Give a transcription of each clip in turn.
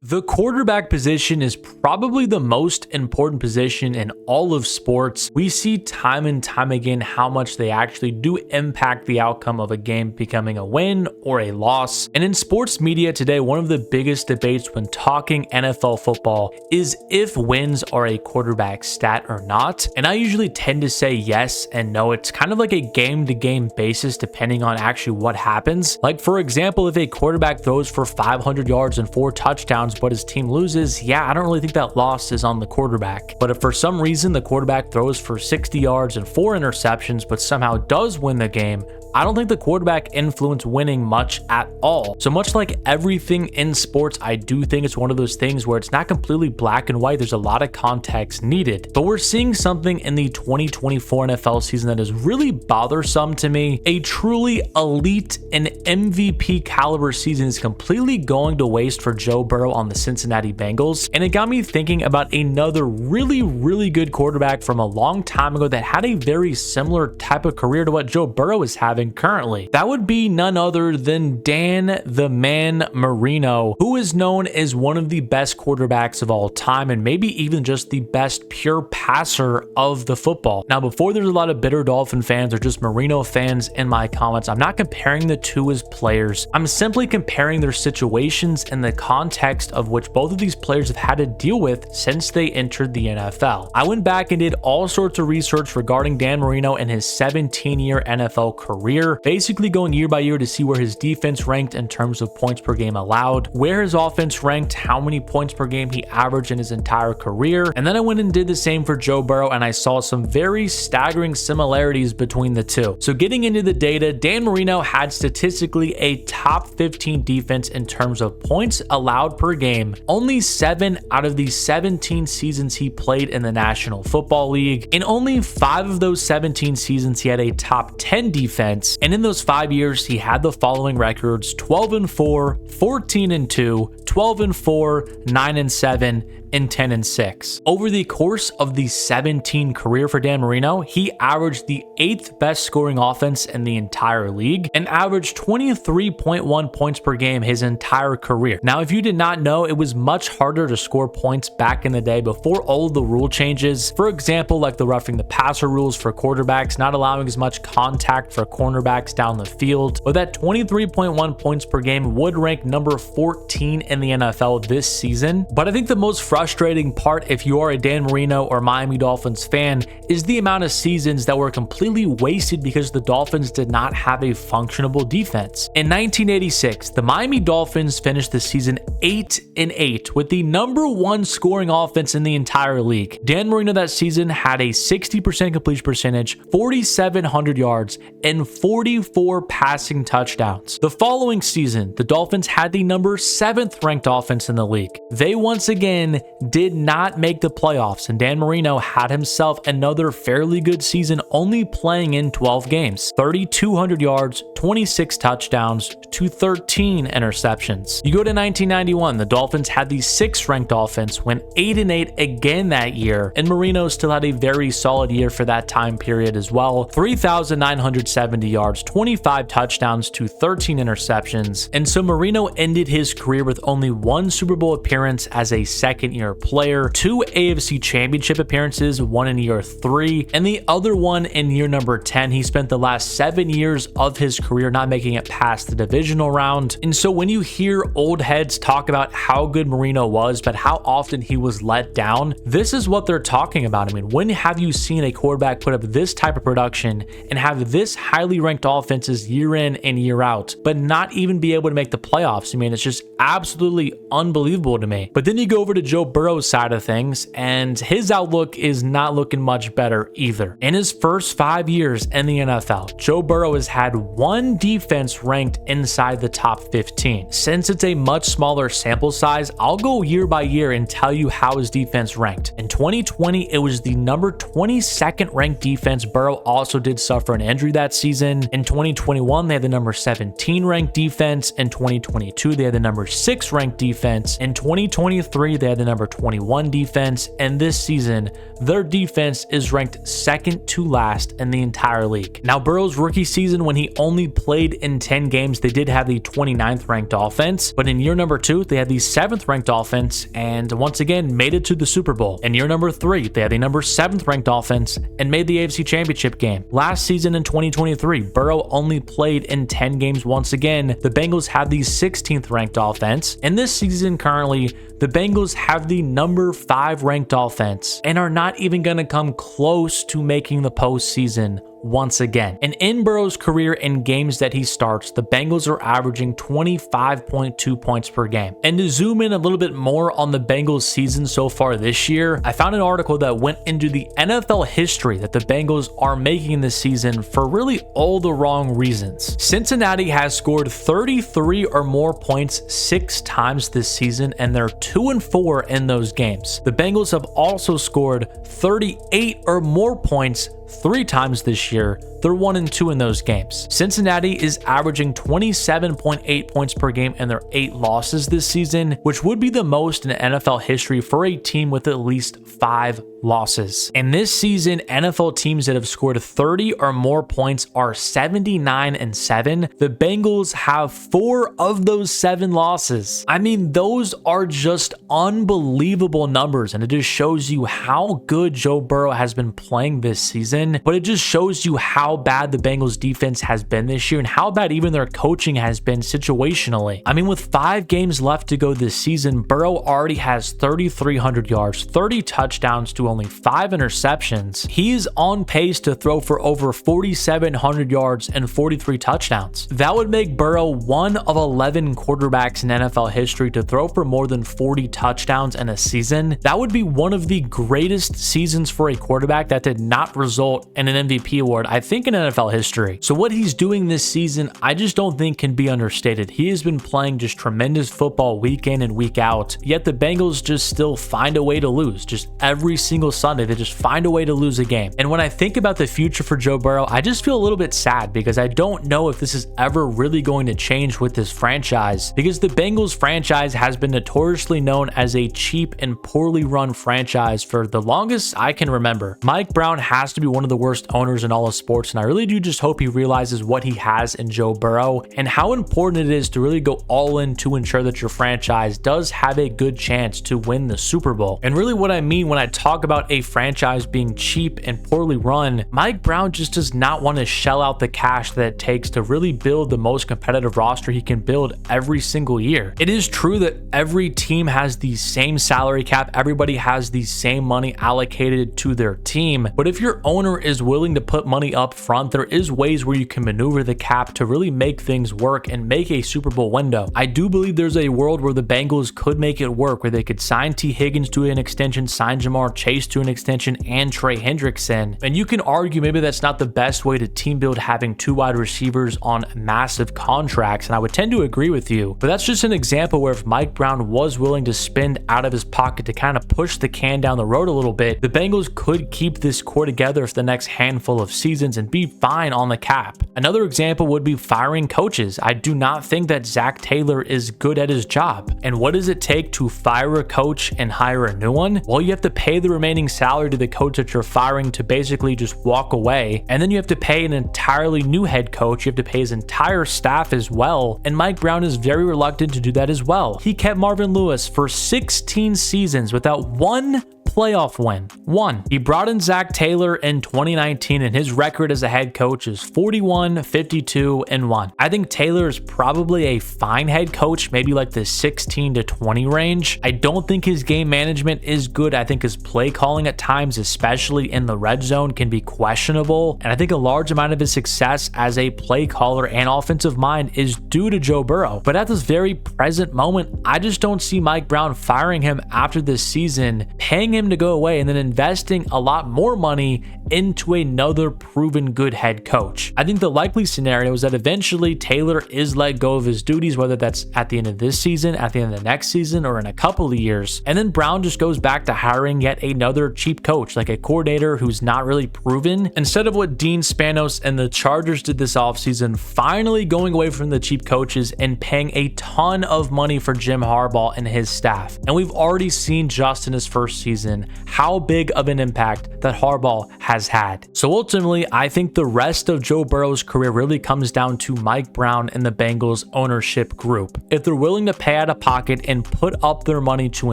The quarterback position is probably the most important position in all of sports. We see time and time again how much they actually do impact the outcome of a game becoming a win or a loss. And in sports media today, one of the biggest debates when talking NFL football is if wins are a quarterback stat or not. And I usually tend to say yes and no. It's kind of like a game-to-game basis depending on actually what happens. Like, for example, if a quarterback throws for 500 yards and 4 touchdowns, but his team loses, yeah, I don't really think that loss is on the quarterback. But if for some reason the quarterback throws for 60 yards and 4 interceptions, but somehow does win the game, I don't think the quarterback influenced winning much at all. So much like everything in sports, I do think it's one of those things where it's not completely black and white. There's a lot of context needed. But we're seeing something in the 2024 NFL season that is really bothersome to me. A truly elite and MVP caliber season is completely going to waste for Joe Burrow on the Cincinnati Bengals. And it got me thinking about another really good quarterback from a long time ago that had a very similar type of career to what Joe Burrow is having currently. That would be none other than Dan the Man Marino, who is known as one of the best quarterbacks of all time and maybe even just the best pure passer of the football. Now, before there's a lot of bitter Dolphin fans or just Marino fans in my comments, I'm not comparing the two as players. I'm simply comparing their situations and the context of which both of these players have had to deal with since they entered the NFL. I went back and did all sorts of research regarding Dan Marino and his 17-year NFL career, basically going year by year to see where his defense ranked in terms of points per game allowed, where his offense ranked, how many points per game he averaged in his entire career. And then I went and did the same for Joe Burrow, and I saw some very staggering similarities between the two. So getting into the data, Dan Marino had statistically a top 15 defense in terms of points allowed per game. Only 7 out of the 17 seasons he played in the National Football League. In only 5 of those 17 seasons, he had a top 10 defense. And in those 5 years, he had the following records: 12-4, 14-2, 12-4, 9-7, and 10-6. Over the course of the 17 career for Dan Marino, he averaged the 8th best scoring offense in the entire league and averaged 23.1 points per game his entire career. Now, if you did not know, it was much harder to score points back in the day before all of the rule changes. For example, like the roughing the passer rules for quarterbacks, not allowing as much contact for cornerbacks down the field. But that 23.1 points per game would rank number 14 in the NFL this season. But I think the most frustrating part, if you are a Dan Marino or Miami Dolphins fan, is the amount of seasons that were completely wasted because the Dolphins did not have a functionable defense. In 1986, the Miami Dolphins finished the season 8-8 with the number 1 scoring offense in the entire league. Dan Marino that season had a 60% completion percentage, 4,700 yards, and 44 passing touchdowns. The following season, the Dolphins had the number 7th ranked offense in the league. They once again did not make the playoffs, and Dan Marino had himself another fairly good season, only playing in 12 games, 3,200 yards, 26 touchdowns to 13 interceptions. You go to 1991, the Dolphins had the 6th ranked offense, went 8-8 again that year, and Marino still had a very solid year for that time period as well, 3,970 yards, 25 touchdowns to 13 interceptions. And so Marino ended his career with only 1 Super Bowl appearance as a second-year player, 2 AFC Championship appearances, 1 in year 3, and the other one in year number 10. He spent the last 7 years of his career not making it past the divisional round. And so when you hear old heads talk about how good Marino was, but how often he was let down, this is what they're talking about. I mean, when have you seen a quarterback put up this type of production and have this highly ranked offenses year in and year out, but not even be able to make the playoffs? I mean, it's just absolutely unbelievable to me. But then you go over to Joe Burrow's side of things, and his outlook is not looking much better either. In his first 5 years in the NFL, Joe Burrow has had 1 defense ranked inside the top 15. Since it's a much smaller sample size, I'll go year by year and tell you how his defense ranked. In 2020, it was the number 22nd ranked defense. Burrow also did suffer an injury that season. season. In 2021, they had the number 17 ranked defense. In 2022, they had the number 6 ranked defense. In 2023, they had the number 21 defense. And this season, their defense is ranked second to last in the entire league. Now, Burrow's rookie season, when he only played in 10 games, they did have the 29th ranked offense. But in year number 2, they had the 7th ranked offense and once again made it to the Super Bowl. In year number 3, they had the number 7th ranked offense and made the AFC Championship game. Last season in 2023, Burrow only played in 10 games once again. The Bengals had the 16th ranked offense. And this season currently, the Bengals have the number 5 ranked offense and are not even going to come close to making the postseason once again. And in Burrow's career in games that he starts, the Bengals are averaging 25.2 points per game. And to zoom in a little bit more on the Bengals season so far this year, I found an article that went into the NFL history that the Bengals are making this season for really all the wrong reasons. Cincinnati has scored 33 or more points 6 times this season, and they're 2-4 in those games. The Bengals have also scored 38 or more points 3 times this year. They're 1-2 in those games. Cincinnati is averaging 27.8 points per game in their 8 losses this season, which would be the most in NFL history for a team with at least 5 losses. And this season, NFL teams that have scored 30 or more points are 79-7. The Bengals have 4 of those 7 losses. I mean, those are just unbelievable numbers, and it just shows you how good Joe Burrow has been playing this season, but it just shows you how bad the Bengals defense has been this year and how bad even their coaching has been situationally. I mean, with 5 games left to go this season, Burrow already has 3,300 yards, 30 touchdowns to only 5 interceptions. He is on pace to throw for over 4,700 yards and 43 touchdowns. That would make Burrow one of 11 quarterbacks in NFL history to throw for more than 40 touchdowns in a season. That would be one of the greatest seasons for a quarterback that did not result in an MVP award, I think, in NFL history. So what he's doing this season, I just don't think can be understated. He has been playing just tremendous football week in and week out, yet the Bengals just still find a way to lose. Just every single Sunday, they just find a way to lose a game. And when I think about the future for Joe Burrow, I just feel a little bit sad because I don't know if this is ever really going to change with this franchise, because the Bengals franchise has been notoriously known as a cheap and poorly run franchise for the longest I can remember. Mike Brown has to be one of the worst owners in all of sports, and I really do just hope he realizes what he has in Joe Burrow and how important it is to really go all in to ensure that your franchise does have a good chance to win the Super Bowl. And really what I mean when I talk about a franchise being cheap and poorly run, Mike Brown just does not want to shell out the cash that it takes to really build the most competitive roster he can build every single year. It is true that every team has the same salary cap, everybody has the same money allocated to their team, but if your owner is willing to put money up front, there is ways where you can maneuver the cap to really make things work and make a Super Bowl window. I do believe there's a world where the Bengals could make it work, where they could sign T. Higgins to an extension, sign Jamar Chase to an extension, and Trey Hendrickson. And you can argue maybe that's not the best way to team build, having 2 wide receivers on massive contracts, and I would tend to agree with you. But that's just an example where if Mike Brown was willing to spend out of his pocket to kind of push the can down the road a little bit, the Bengals could keep this core together for the next handful of seasons and be fine on the cap. Another example would be firing coaches. I do not think that Zach Taylor is good at his job. And what does it take to fire a coach and hire a new one? Well, you have to pay the remaining salary to the coach that you're firing to basically just walk away. And then you have to pay an entirely new head coach. You have to pay his entire staff as well. And Mike Brown is very reluctant to do that as well. He kept Marvin Lewis for 16 seasons without one playoff win. 1. He brought in Zach Taylor in 2019, and his record as a head coach is 41-52-1. I think Taylor is probably a fine head coach, maybe like the 16-20 range. I don't think his game management is good. I think his play calling at times, especially in the red zone, can be questionable. And I think a large amount of his success as a play caller and offensive mind is due to Joe Burrow. But at this very present moment, I just don't see Mike Brown firing him after this season, paying him him to go away and then investing a lot more money into another proven good head coach. I think the likely scenario is that eventually Taylor is let go of his duties, whether that's at the end of this season, at the end of the next season, or in a couple of years. And then Brown just goes back to hiring yet another cheap coach, like a coordinator who's not really proven, instead of what Dean Spanos and the Chargers did this offseason, finally going away from the cheap coaches and paying a ton of money for Jim Harbaugh and his staff. And we've already seen just in his first season how big of an impact that Harbaugh has had. So ultimately, I think the rest of Joe Burrow's career really comes down to Mike Brown and the Bengals ownership group. If they're willing to pay out of pocket and put up their money to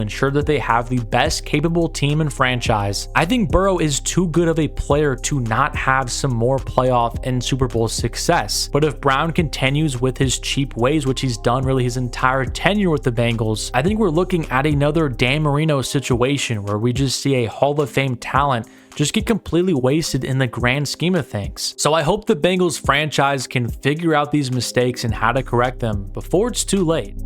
ensure that they have the best capable team and franchise, I think Burrow is too good of a player to not have some more playoff and Super Bowl success. But if Brown continues with his cheap ways, which he's done really his entire tenure with the Bengals, I think we're looking at another Dan Marino situation where we just see a Hall of Fame talent just get completely wasted in the grand scheme of things. So I hope the Bengals franchise can figure out these mistakes and how to correct them before it's too late.